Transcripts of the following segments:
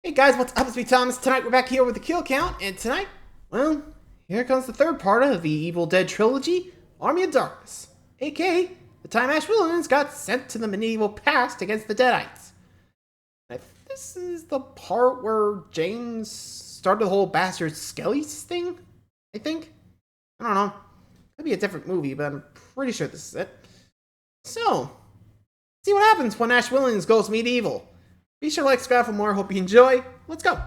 Hey guys, what's up? It's me, Thomas. Tonight we're back here with the kill count, and tonight, well, here comes the third part of the Evil Dead trilogy, Army of Darkness, aka the time Ash Williams got sent to the medieval past against the Deadites. This is the part where James started the whole Bastard Skellies thing, I think? I don't know. Could be a different movie, but I'm pretty sure this is it. So, see what happens when Ash Williams goes medieval. Be sure to like, subscribe for more. Hope you enjoy. Let's go.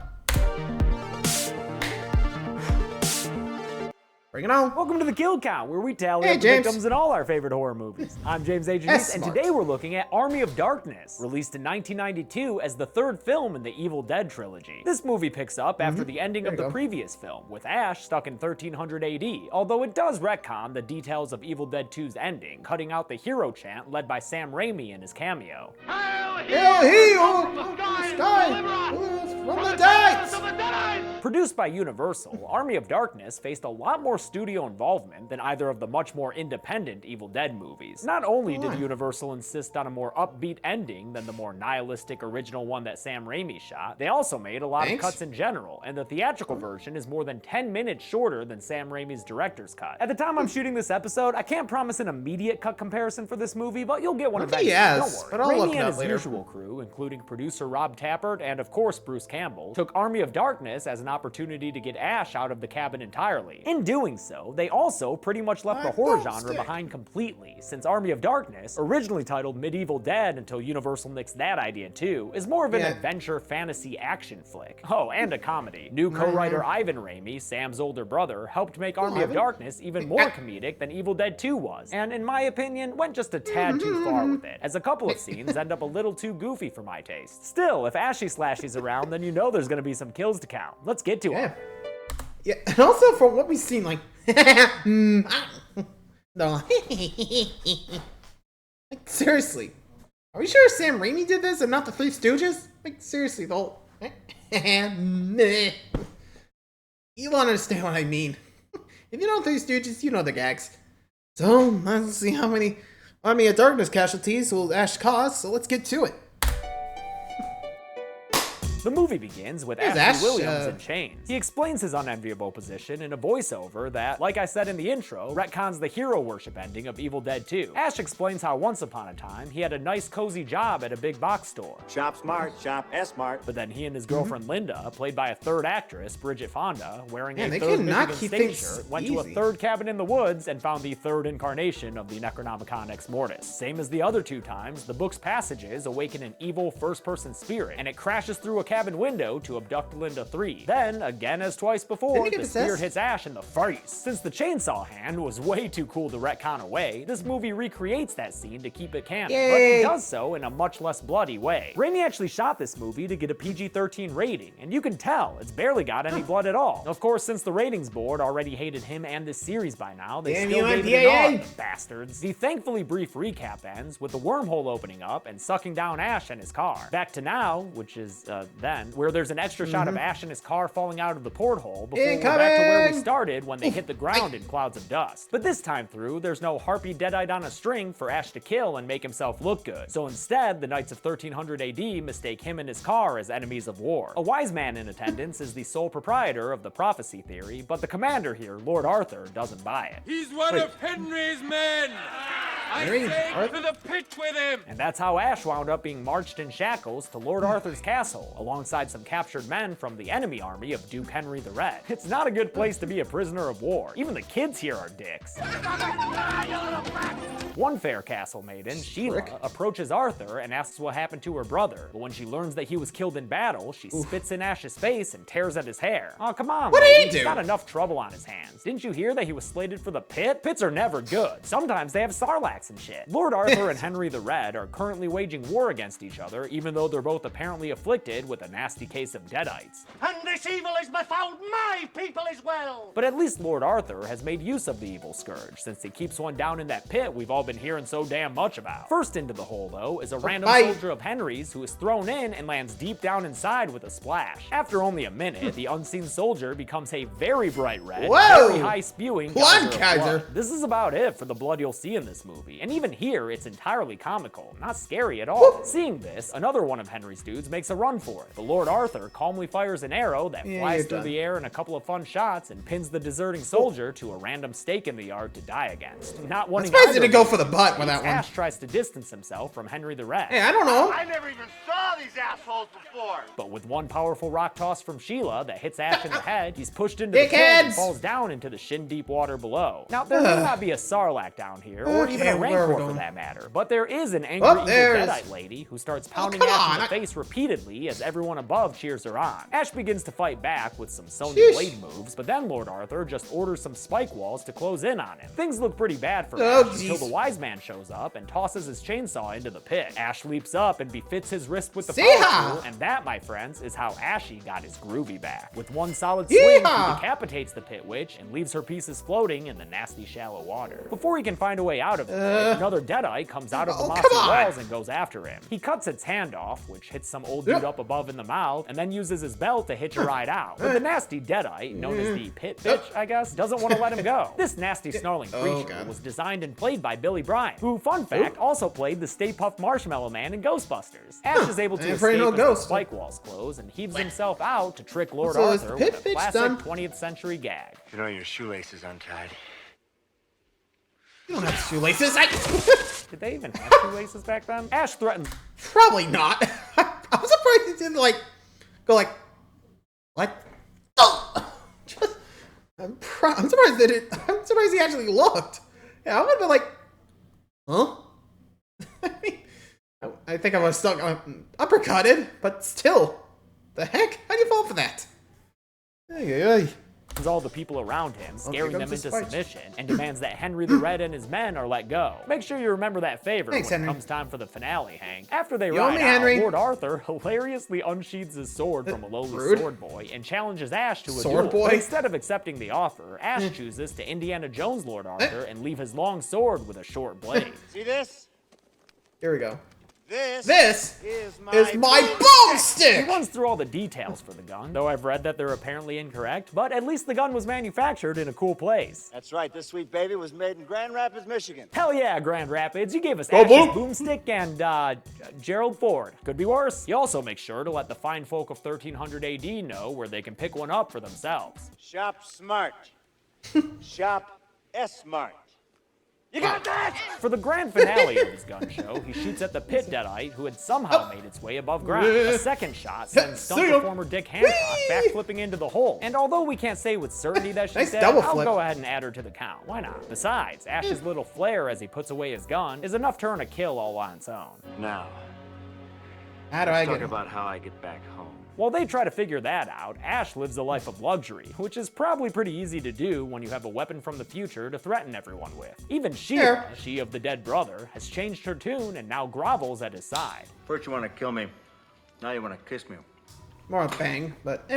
Bring it on. Welcome to the Kill Count, where we tally up the victims in all our favorite horror movies. I'm James H. and today we're looking at Army of Darkness, released in 1992 as the third film in the Evil Dead trilogy. This movie picks up after the ending of the previous film, with Ash stuck in 1300 AD, although it does retcon the details of Evil Dead 2's ending, cutting out the hero chant led by Sam Raimi in his cameo. Hail he from the sky, from the Deadites! Produced by Universal, Army of Darkness faced a lot more studio involvement than either of the much more independent Evil Dead movies. Not only did Universal insist on a more upbeat ending than the more nihilistic original one that Sam Raimi shot, they also made a lot of cuts in general, and the theatrical version is more than 10 minutes shorter than Sam Raimi's director's cut. At the time I'm shooting this episode, I can't promise an immediate cut comparison for this movie, but you'll get one eventually. Yes, don't but worry. I'll look Raimi it and up his later. usual crew, including producer Rob Tappert and of course Bruce Campbell, took Army of Darkness as an opportunity to get Ash out of the cabin entirely. In doing so, they also pretty much left the horror genre behind completely, since Army of Darkness, originally titled Medieval Dead until Universal nixed that idea too, is more of an adventure fantasy action flick. Oh, and a comedy. New co-writer Ivan Raimi, Sam's older brother, helped make Army of Darkness even more comedic than Evil Dead 2 was, and in my opinion, went just a tad too far with it, as a couple of scenes end up a little too goofy for my taste. Still, if Ashy Slashy's around, then you know there's gonna be some kills to count. Let's get to it. Yeah, and also from what we've seen, like, no, like, seriously, are we sure Sam Raimi did this and not the Three Stooges? Like, seriously, the whole, you don't understand what I mean. If you know Three Stooges, you know the gags. So, let's see how many Army of Darkness casualties will Ash cause, so let's get to it. The movie begins with Ash Williams in chains. He explains his unenviable position in a voiceover that, like I said in the intro, retcons the hero worship ending of Evil Dead 2. Ash explains how once upon a time, he had a nice cozy job at a big box store. Shop smart, shop S-smart. But then he and his girlfriend Linda, played by a third actress, Bridget Fonda, wearing a they third cannot Michigan keep State things shirt, went to a third cabin in the woods and found the third incarnation of the Necronomicon Ex Mortis. Same as the other two times, the book's passages awaken an evil first-person spirit, and it crashes through a cabin window to abduct Linda 3. Then, again as twice before, the spirit hits Ash in the face. Since the chainsaw hand was way too cool to retcon away, this movie recreates that scene to keep it canon, but it does so in a much less bloody way. Raimi actually shot this movie to get a PG-13 rating, and you can tell it's barely got any blood at all. Of course, since the ratings board already hated him and this series by now, they still gave it an R, bastards. The thankfully brief recap ends with the wormhole opening up and sucking down Ash and his car. Back to now, which is then, where there's an extra shot of Ash and his car falling out of the porthole before we're back to where we started when they hit the ground in clouds of dust. But this time through, there's no harpy deadite on a string for Ash to kill and make himself look good. So instead, the Knights of 1300 AD mistake him and his car as enemies of war. A wise man in attendance is the sole proprietor of the prophecy theory, but the commander here, Lord Arthur, doesn't buy it. He's one of Henry's men! I take to the pit with him! And that's how Ash wound up being marched in shackles to Lord Arthur's castle, alongside some captured men from the enemy army of Duke Henry the Red. It's not a good place to be a prisoner of war. Even the kids here are dicks. One fair castle maiden, Sheila, approaches Arthur and asks what happened to her brother, but when she learns that he was killed in battle, she spits in Ash's face and tears at his hair. Oh, come on, what did he do? He's got enough trouble on his hands. Didn't you hear that he was slated for the pit? Pits are never good. Sometimes they have sarlacc and shit. Lord Arthur and Henry the Red are currently waging war against each other, even though they're both apparently afflicted with a nasty case of deadites. And this evil is befouled my people as well! But at least Lord Arthur has made use of the evil scourge, since he keeps one down in that pit we've all been hearing so damn much about. First into the hole, though, is a random soldier of Henry's who is thrown in and lands deep down inside with a splash. After only a minute, the unseen soldier becomes a very bright red, very high spewing blood. This is about it for the blood you'll see in this movie. movie, and even here, it's entirely comical, not scary at all. Seeing this, another one of Henry's dudes makes a run for it. But Lord Arthur calmly fires an arrow that flies through the air in a couple of fun shots and pins the deserting soldier to a random stake in the yard to die against. Not wanting I'm surprised he didn't go for the butt with that one. Ash tries to distance himself from Henry the Red. Hey, I don't know. I never even saw these assholes before. But with one powerful rock toss from Sheila that hits Ash in the head, he's pushed into the pit and falls down into the shin-deep water below. Now, there may not be a Sarlacc down here, or even a Rancor for that matter, but there is an angry evil Deadite lady who starts pounding Ash in the face repeatedly as everyone above cheers her on. Ash begins to fight back with some Sonya Blade moves, but then Lord Arthur just orders some spike walls to close in on him. Things look pretty bad for Ash until the wise man shows up and tosses his chainsaw into the pit. Ash leaps up and befits his wrist with the power tool, and that, my friends, is how Ashy got his groovy back. With one solid swing, he decapitates the pit witch and leaves her pieces floating in the nasty shallow water. Before he can find a way out of it, another Deadite comes out of the mossy walls and goes after him. He cuts its hand off, which hits some old dude up above in the mouth, and then uses his belt to hitch a ride out. But the nasty Deadite, known as the pit bitch, I guess, doesn't want to let him go. This nasty snarling creature was designed and played by Billy Bryant, who, fun fact, also played the Stay Puft Marshmallow Man in Ghostbusters. Ash is able to escape as the spike walls close and heaves himself out to trick Lord Arthur with a classic 20th century gag. You know your shoelace is untied. You don't have shoelaces. Did they even have shoelaces back then? Ash threatens. Probably not. I was surprised he didn't go like, what? Oh! I'm surprised that I'm surprised he actually looked. Yeah, I would have been like, huh? I mean, I think I was stuck uppercutted, but still, the heck? How do you fall for that? All the people around him, scaring them into submission, and demands that Henry the Red and his men are let go. Make sure you remember that favor when it comes time for the finale, Hank. After they ride out, Lord Arthur hilariously unsheathes his sword from a lowly sword boy and challenges Ash to a duel. But instead of accepting the offer, Ash chooses to Indiana Jones Lord Arthur and leave his long sword with a short blade. See this? Here we go. This is my boomstick! He runs through all the details for the gun, though I've read that they're apparently incorrect, but at least the gun was manufactured in a cool place. That's right, this sweet baby was made in Grand Rapids, Michigan. Hell yeah, Grand Rapids. You gave us Ash's boomstick and, Gerald Ford. Could be worse. He also makes sure to let the fine folk of 1300 AD know where they can pick one up for themselves. Shop smart. Shop S-smart. You got that? For the grand finale of his gun show, he shoots at the pit Deadite, who had somehow made its way above ground. A second shot sends stunt performer Dick Hancock backflipping into the hole. And although we can't say with certainty that she's dead, I'll go ahead and add her to the count. Why not? Besides, Ash's little flare as he puts away his gun is enough to earn a kill all on its own. Now, let's talk about how I get back home. While they try to figure that out, Ash lives a life of luxury, which is probably pretty easy to do when you have a weapon from the future to threaten everyone with. Even Sheila, she of the dead brother, has changed her tune and now grovels at his side. First you want to kill me, now you want to kiss me. More a bang, but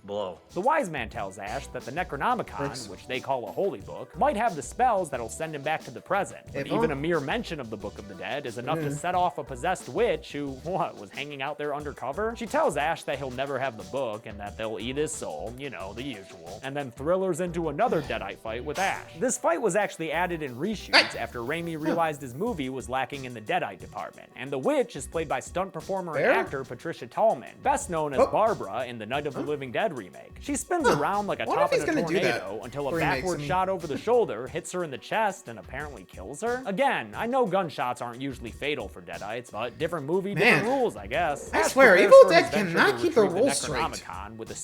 Blow. The wise man tells Ash that the Necronomicon, which they call a holy book, might have the spells that'll send him back to the present. But even a mere mention of the Book of the Dead is enough to set off a possessed witch who, was hanging out there undercover? She tells Ash that he'll never have the book and that they'll eat his soul, you know, the usual, and then thrillers into another Deadite fight with Ash. This fight was actually added in reshoots after Raimi realized his movie was lacking in the Deadite department, and the witch is played by stunt performer and actor Patricia Tallman, best known as Barbara in the Night of the Living Dead remake. She spins around like a top in a tornado until a backward shot over the shoulder hits her in the chest and apparently kills her. Again, I know gunshots aren't usually fatal for Deadites, but different movie, different rules, I guess. I swear, Evil Dead cannot keep the rules straight.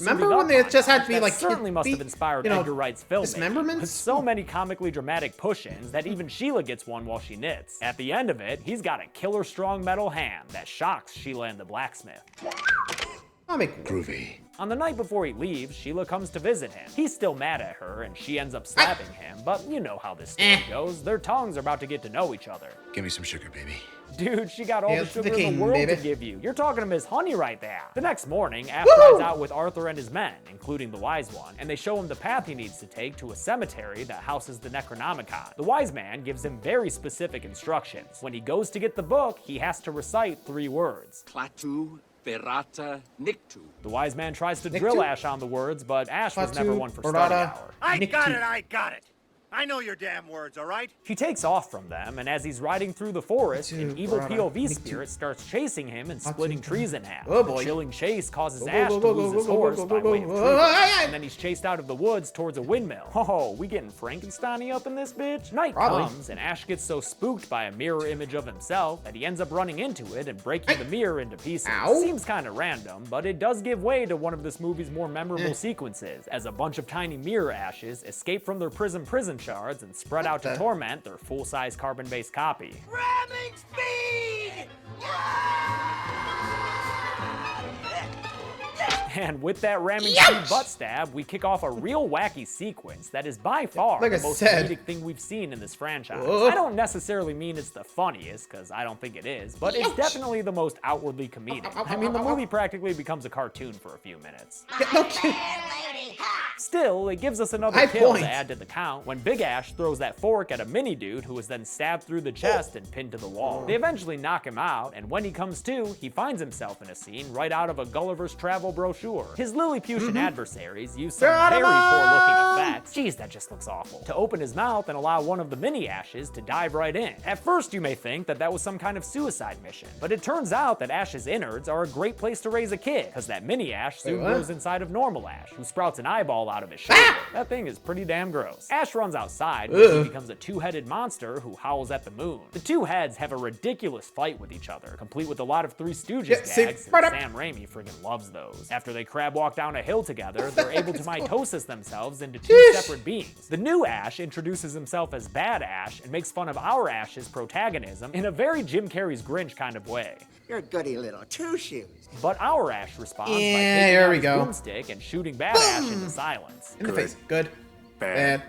Remember when they just had to be like, certainly must have inspired Edgar Wright's filmmaking, with so so many comically dramatic push-ins that even Sheila gets one while she knits. At the end of it, he's got a killer strong metal hand that shocks Sheila and the blacksmith. I'll make groovy. On the night before he leaves, Sheila comes to visit him. He's still mad at her, and she ends up slapping him, but you know how this story goes. Their tongues are about to get to know each other. Give me some sugar, baby. Dude, she got all the sugar in the world to give you. You're talking to Miss Honey right there. The next morning, Ash rides out with Arthur and his men, including the Wise One, and they show him the path he needs to take to a cemetery that houses the Necronomicon. The Wise Man gives him very specific instructions. When he goes to get the book, he has to recite 3 words. Klaatu Berata Niktu. The Wise Man tries to drill Ash on the words, but Ash was never one for study hour. I got it! I know your damn words, all right? He takes off from them, and as he's riding through the forest, an evil POV spirit starts chasing him and splitting trees in half. Oh boy. The chilling chase causes Ash to lose his horse by way of treason, and then he's chased out of the woods towards a windmill. Oh, we getting Frankenstein-y up in this bitch? Night comes, and Ash gets so spooked by a mirror image of himself that he ends up running into it and breaking the mirror into pieces. Seems kind of random, but it does give way to one of this movie's more memorable sequences, as a bunch of tiny mirror ashes escape from their prison shards and spread out to torment their full-size carbon-based copy. Ramming speed! And with that ramming speed butt stab, we kick off a real wacky sequence that is by far the most comedic thing we've seen in this franchise. I don't necessarily mean it's the funniest, because I don't think it is, but it's definitely the most outwardly comedic. I mean, the movie practically becomes a cartoon for a few minutes. Still, it gives us another kill to add to the count when Big Ash throws that fork at a mini dude who is then stabbed through the chest and pinned to the wall. They eventually knock him out, and when he comes to, he finds himself in a scene right out of a Gulliver's Travel brochure. His Lilliputian adversaries use some very poor-looking effects. Jeez, that just looks awful. To open his mouth and allow one of the mini Ashes to dive right in. At first, you may think that that was some kind of suicide mission, but it turns out that Ash's innards are a great place to raise a kid, because that mini Ash soon grows inside of normal Ash, who sprouts an eyeball out of his shoulder. That thing is pretty damn gross. Ash runs outside, where he becomes a two-headed monster who howls at the moon. The two heads have a ridiculous fight with each other, complete with a lot of Three Stooges gags, and Sam Raimi friggin' loves those. After they crab walk down a hill together, they're able to mitosis themselves into two separate beings. The new Ash introduces himself as Bad Ash and makes fun of our Ash's protagonism in a very Jim Carrey's Grinch kind of way. You're a goody little two-shoes. But our Ash responds by taking out his broomstick and shooting Bad Ash into silence. In the face. Good. Bad.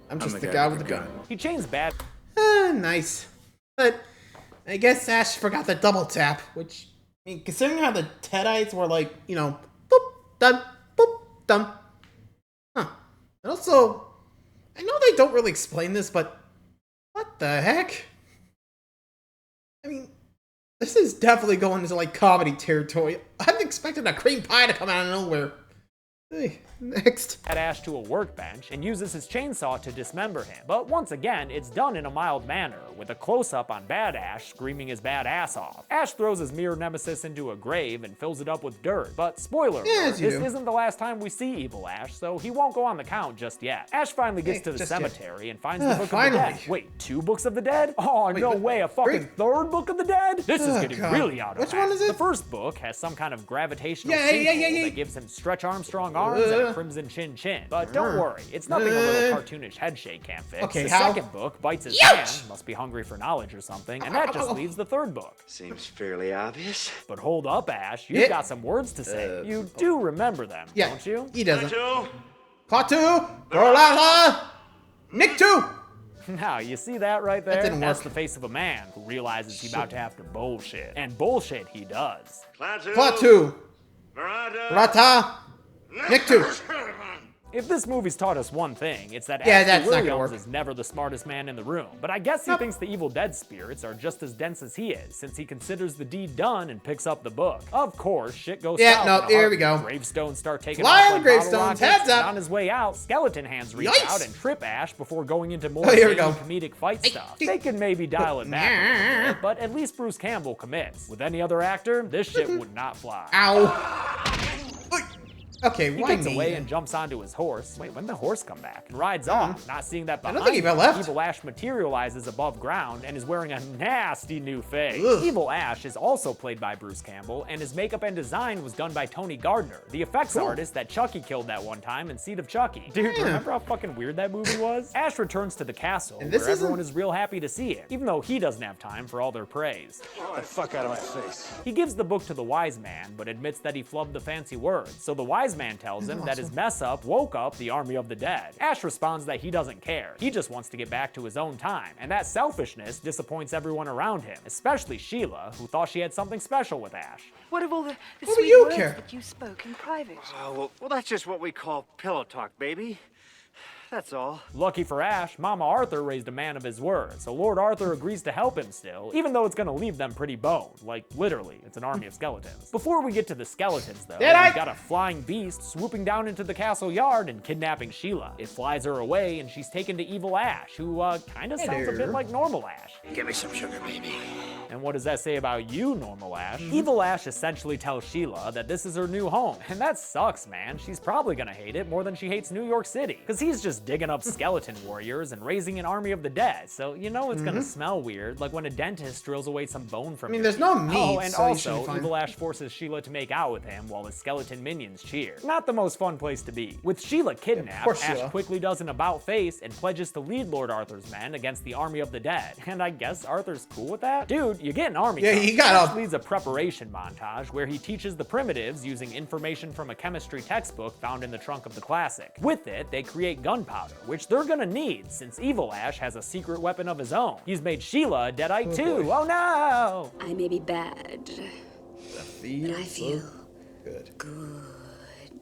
I'm just the guy with the gun. He chains Bad. Nice. But I guess Ash forgot the double tap, which, I mean, considering how the Deadites were like, you know, boop, done, boop, done. Huh. And also, I know they don't really explain this, but what the heck? I mean, this is definitely going into, like, comedy territory. I'm expecting a cream pie to come out of nowhere. Hey, next. Bad Ash to a workbench and uses his chainsaw to dismember him. But once again, it's done in a mild manner, with a close-up on Bad Ash screaming his bad ass off. Ash throws his mirror nemesis into a grave and fills it up with dirt. But spoiler alert, this isn't the last time we see Evil Ash, so he won't go on the count just yet. Ash finally gets to the cemetery and finds the Book of the Dead. Wait, 2 Books of the Dead? Oh, no way, a fucking third Book of the Dead? This is getting really out of hand. Which one is it? The first book has some kind of gravitational sinkhole that gives him Stretch Armstrong arms and a crimson chin. But don't worry, it's nothing a little cartoonish headshake can't fix. The second book bites his hand, must be hungry for knowledge or something, and that just leaves the third book. Seems fairly obvious. But hold up, Ash, you've got some words to say. You do remember them, don't you? He doesn't. Klaatu, Gorlala, Niktu. Now, you see that right there? That's the face of a man who realizes he's about to have to bullshit. And bullshit he does. Klaatu, Rata, Niktu. If this movie's taught us one thing, it's that that's Ashley not gonna Williams work. is never the smartest man in the room. But I guess he thinks the Evil Dead spirits are just as dense as he is, since he considers the deed done and picks up the book. Of course, shit goes south. Here we go. Gravestones start taking Fly off on like gravestones, bottle rockets, heads up. and on his way out, skeleton hands reach out and trip Ash before going into more comedic fight stuff. They could maybe dial it back a little bit, but at least Bruce Campbell commits. With any other actor, this shit would not fly. Ow. Okay, he why gets me? away and jumps onto his horse. Wait, when did the horse come back? And rides off, not seeing that behind I don't think he him, left. Evil Ash materializes above ground and is wearing a nasty new face. Ugh. Evil Ash is also played by Bruce Campbell, and his makeup and design was done by Tony Gardner, the effects artist that Chucky killed that one time in Seed of Chucky. Dude, remember how fucking weird that movie was? Ash returns to the castle, where everyone is real happy to see him, even though he doesn't have time for all their praise. Get the fuck out of my face. He gives the book to the wise man, but admits that he flubbed the fancy words. So the wise man tells him that his mess up woke up the army of the dead. Ash responds that he doesn't care. He just wants to get back to his own time. And that selfishness disappoints everyone around him, especially Sheila, who thought she had something special with Ash. What of all the do sweet you words care? that you spoke in private? Well, that's just what we call pillow talk, baby. that's all. Lucky for Ash, Mama Arthur raised a man of his word, so Lord Arthur agrees to help him still, even though it's gonna leave them pretty boned. Like, literally, it's an army of skeletons. Before we get to the skeletons, though, we got a flying beast swooping down into the castle yard and kidnapping Sheila. It flies her away, and she's taken to Evil Ash, who, kinda sounds a bit like normal Ash. Give me some sugar, baby. And what does that say about you, normal Ash? Evil Ash essentially tells Sheila that this is her new home, and that sucks, man. She's probably gonna hate it more than she hates New York City, because he's just digging up skeleton warriors and raising an army of the dead, so you know it's gonna smell weird, like when a dentist drills away some bone from there's no meat, Oh, and so also, Evil Ash forces Sheila to make out with him while his skeleton minions cheer. Not the most fun place to be. With Sheila kidnapped, Ash quickly does an about-face and pledges to lead Lord Arthur's men against the army of the dead. And I guess Arthur's cool with that? Dude, you get an army. Yeah, he got Ash leads a preparation montage where he teaches the primitives using information from a chemistry textbook found in the trunk of the classic. With it, they create gunpowder, which they're gonna need since Evil Ash has a secret weapon of his own. He's made Sheila a Deadite too. Oh no! I may be bad, but I feel good.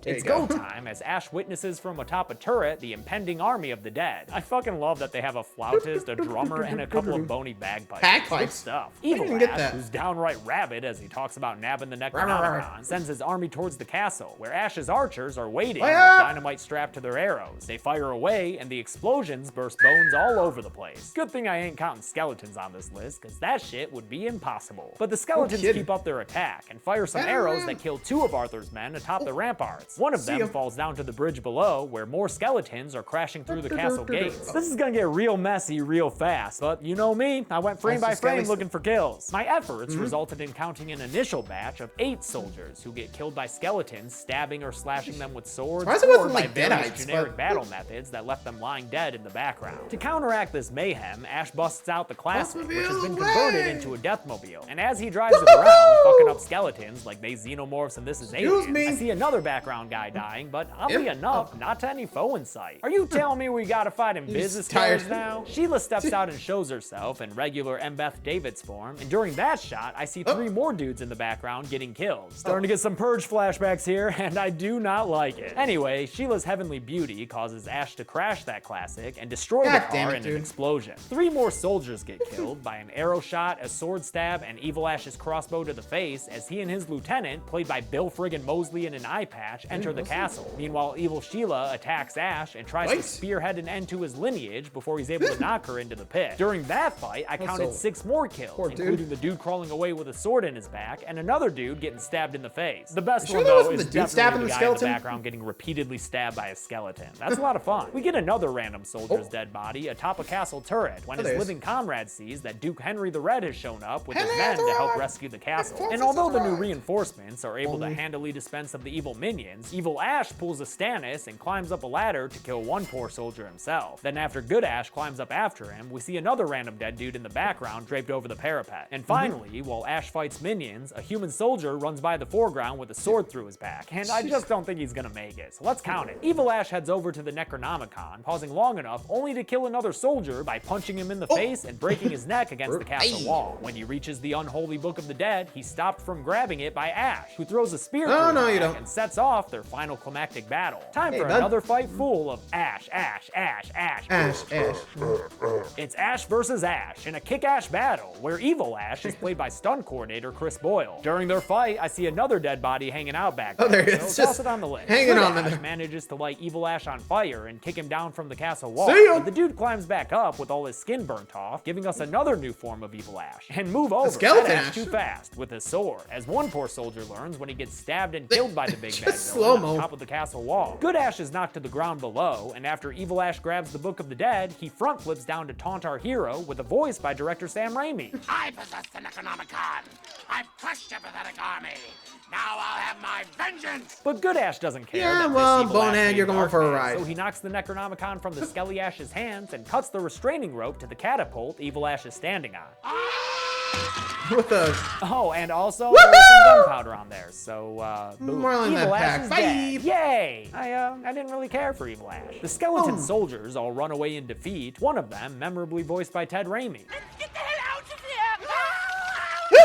It's go time as Ash witnesses from atop a turret the impending army of the dead. I fucking love that they have a flautist, a drummer, and a couple of bony bagpipes. Good stuff. Evil Ash, who's downright rabid as he talks about nabbing the Necronomicon, sends his army towards the castle, where Ash's archers are waiting with dynamite strapped to their arrows. They fire away, and the explosions burst bones all over the place. Good thing I ain't counting skeletons on this list, because that shit would be impossible. But the skeletons keep up their attack, and fire some arrows that kill 2 of Arthur's men atop the ramparts. One of them falls down to the bridge below, where more skeletons are crashing through the castle gates. This is gonna get real messy real fast, but you know me, I went frame by frame looking for kills. My efforts resulted in counting an initial batch of 8 soldiers who get killed by skeletons, stabbing or slashing them with swords, or by various generic battle methods that left them lying dead in the background. To counteract this mayhem, Ash busts out the classic, which has been converted into a deathmobile, and as he drives it around, fucking up skeletons like they xenomorphs and This Is Alien, I see another background guy dying, but oddly enough, not to any foe in sight. Are you telling me we gotta fight in business cars now? Sheila steps out and shows herself in regular Embeth David's form, and during that shot, I see 3 more dudes in the background getting killed. Starting to get some Purge flashbacks here, and I do not like it. Anyway, Sheila's heavenly beauty causes Ash to crash that classic and destroy the car in an explosion. 3 more soldiers get killed by an arrow shot, a sword stab, and Evil Ash's crossbow to the face as he and his lieutenant, played by Bill friggin' Mosley in an eye patch, enter the castle. Meanwhile, Evil Sheila attacks Ash and tries to spearhead an end to his lineage before he's able to knock her into the pit. During that fight, I counted 6 more kills, including the dude crawling away with a sword in his back and another dude getting stabbed in the face. The best one, though, is definitely the guy in the background getting repeatedly stabbed by a skeleton. That's a lot of fun. We get another random soldier's dead body atop a castle turret when his living comrade sees that Duke Henry the Red has shown up with his men to help rescue the castle. And although the new reinforcements are able to handily dispense of the evil minions, Evil Ash pulls a Stannis and climbs up a ladder to kill one poor soldier himself. Then after Good Ash climbs up after him, we see another random dead dude in the background draped over the parapet. And finally, while Ash fights minions, a human soldier runs by the foreground with a sword through his back, and I just don't think he's gonna make it, so let's count it. Evil Ash heads over to the Necronomicon, pausing long enough only to kill another soldier by punching him in the face and breaking his neck against the castle wall. When he reaches the unholy Book of the Dead, he's stopped from grabbing it by Ash, who throws a spear through his back and sets off their final climactic battle. Time for another fight full of Ash. It's Ash versus Ash in a kick-ass battle where Evil Ash is played by stunt coordinator Chris Boyle. During their fight, I see another dead body hanging out back there. There it is. So toss it on the list. Hanging on Ash manages to light Evil Ash on fire and kick him down from the castle wall. But the dude climbs back up with all his skin burnt off, giving us another new form of Evil Ash. And move over that Ash too fast with his sword, as one poor soldier learns when he gets stabbed and killed by the big bad villain on top of the castle wall. Good Ash is knocked to the ground below, and after Evil Ash grabs the Book of the Dead, he front flips down to taunt our hero with a voice by director Sam Raimi. I possess the Necronomicon. I've crushed your pathetic army. Now I'll have my vengeash. But Good Ash doesn't care. Yeah, well, Bonehead, you're going for a ride. So he knocks the Necronomicon from the Skelly Ash's hands and cuts the restraining rope to the catapult Evil Ash is standing on. What the? Oh, and also there was some gunpowder on there, so boom. Evil Ash is dead. Yay! I didn't really care for Evil Ash. The skeleton soldiers all run away in defeat. One of them, memorably voiced by Ted Raimi. Get the hell out of here!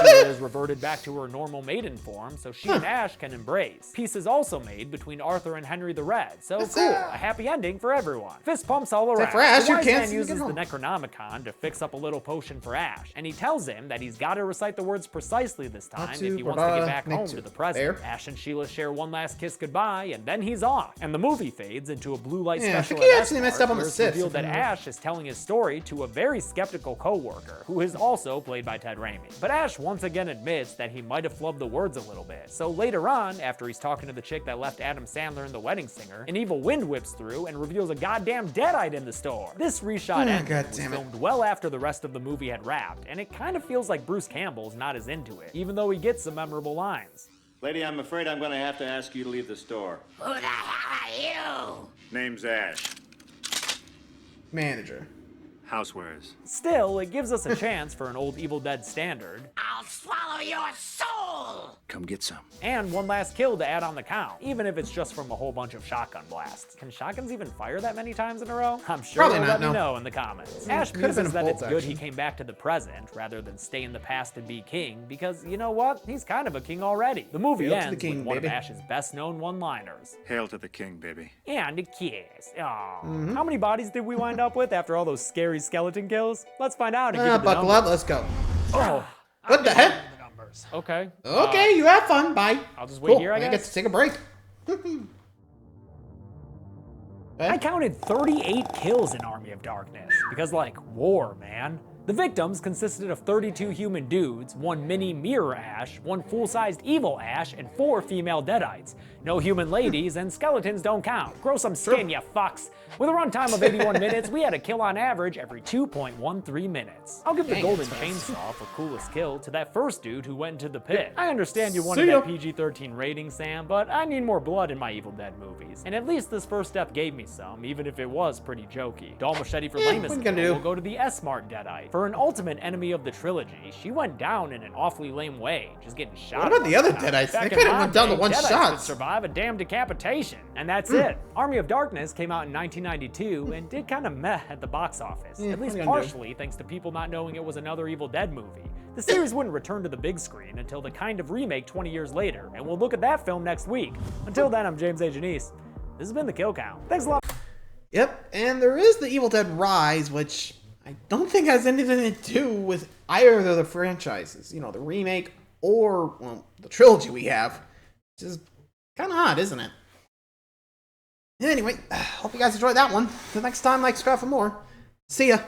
Sheila is reverted back to her normal maiden form, so she and Ash can embrace. Peace is also made between Arthur and Henry the Red, so cool, a happy ending for everyone. Fist pumps all around. For Ash, the you wise can't man seem to get uses the home. Necronomicon to fix up a little potion for Ash, and he tells him that he's got to recite the words precisely this time if he wants to get back home to the present. Ash and Sheila share one last kiss goodbye, and then he's off. And the movie fades into a blue light Yeah, I special think he at actually Esmart, messed up on the where it's Sith. revealed that Ash is telling his story to a very skeptical co-worker, who is also played by Ted Raimi. But Ash once again admits that he might have flubbed the words a little bit. So later on, after he's talking to the chick that left Adam Sandler in The Wedding Singer, an evil wind whips through and reveals a goddamn deadite in the store. This reshot ending was filmed well after the rest of the movie had wrapped, and it kind of feels like Bruce Campbell's not as into it, even though he gets some memorable lines. Lady, I'm afraid I'm going to have to ask you to leave the store. Who the hell are you? Name's Ash. Manager. Housewares. Still, it gives us a chance for an old Evil Dead standard, I'll swallow your soul! Come get some. and one last kill to add on the count, even if it's just from a whole bunch of shotgun blasts. Can shotguns even fire that many times in a row? I'm sure Probably they'll not, let me no. know in the comments. Ash could've been muses a that bolt it's good he action. came back to the present rather than stay in the past and be king, because you know what? He's kind of a king already. The movie Hail to ends the king, with one baby. of Ash's best-known one-liners. Hail to the king, baby. And a kiss. Aw. How many bodies did we wind up with after all those scary skeleton kills? Let's find out and give it the Buckle number. up, let's go. Oh, What the heck? okay. Okay, you have fun. Bye. I'll just wait here, I get guess. to take a break. I counted 38 kills in Army of Darkness, because like, war, man. The victims consisted of 32 human dudes, 1 mini mirror Ash, 1 full-sized evil Ash, and 4 female deadites. No human ladies, and skeletons don't count. Grow some skin, you fucks. With a runtime of 81 minutes, we had a kill on average every 2.13 minutes. I'll give the golden chainsaw for coolest kill to that first dude who went into the pit. I understand you wanted See ya. that PG-13 rating, Sam, but I need more blood in my Evil Dead movies. And at least this first step gave me some, even if it was pretty jokey. Doll Machete for Yeah, lamest what you gonna kill do? will go to the S-Mart Deadite. For an ultimate enemy of the trilogy, she went down in an awfully lame way, just getting shot. What about the other Deadites? Deadites? They could've went down to one shot. Could survive a damn decapitation. And that's it. Army of Darkness came out in 1992 and did kind of meh at the box office. Yeah, At least what are you gonna do? partially thanks to people not knowing it was another Evil Dead movie. The series wouldn't return to the big screen until the kind of remake 20 years later, and we'll look at that film next week. Until then, I'm James A. Janice. This has been The Kill Count. Thanks a lot. Yep, and there is the Evil Dead Rise, which I don't think has anything to do with either of the franchises. You know, the remake or, well, the trilogy we have. Which is kind of odd, isn't it? Anyway, hope you guys enjoyed that one. Till next time, like, subscribe for more. See ya.